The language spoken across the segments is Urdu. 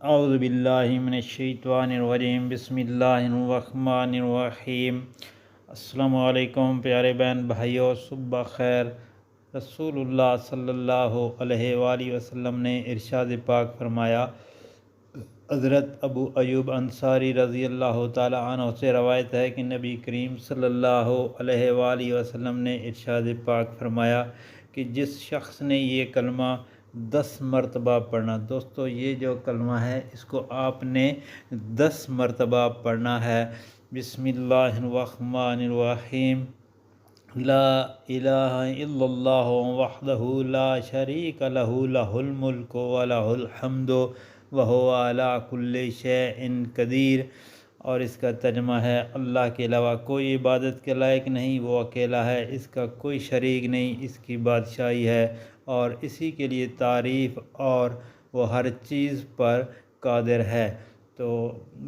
اعوذ باللہ من الشیطان الرجیم، بسم اللہ الرحمن الرحیم۔ السلام علیکم پیارے بہن بھائیوں، صبح خیر۔ رسول اللہ صلی اللہ علیہ وآلہ وسلم نے ارشاد پاک فرمایا، حضرت ابو ایوب انصاری رضی اللہ تعالیٰ عنہ سے روایت ہے کہ نبی کریم صلی اللہ علیہ وآلہ وسلم نے ارشاد پاک فرمایا کہ جس شخص نے یہ کلمہ 10 مرتبہ پڑھنا، دوستو یہ جو کلمہ ہے اس کو آپ نے 10 مرتبہ پڑھنا ہے۔ بسم اللہ الرحمن الرحیم، لا الہ الا اللہ وحدہ لا شریک لہ، لہ الملک ولہ الحمد وہو علی کل شیء قدیر۔ اور اس کا ترجمہ ہے، اللہ کے علاوہ کوئی عبادت کے لائق نہیں، وہ اکیلا ہے، اس کا کوئی شریک نہیں، اس کی بادشاہی ہے اور اسی کے لیے تعریف، اور وہ ہر چیز پر قادر ہے۔ تو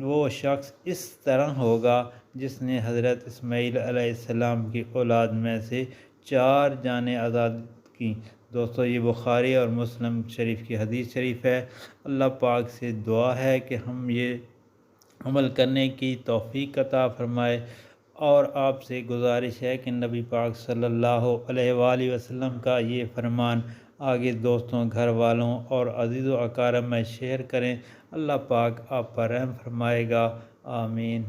وہ شخص اس طرح ہوگا جس نے حضرت اسماعیل علیہ السلام کی اولاد میں سے 4 جانیں آزاد کی۔ دوستو یہ بخاری اور مسلم شریف کی حدیث شریف ہے۔ اللہ پاک سے دعا ہے کہ ہم یہ عمل کرنے کی توفیق عطا فرمائے، اور آپ سے گزارش ہے کہ نبی پاک صلی اللہ علیہ وآلہ وسلم کا یہ فرمان آگے دوستوں، گھر والوں اور عزیز و اقارب میں شیئر کریں۔ اللہ پاک آپ پر رحم فرمائے گا، آمین۔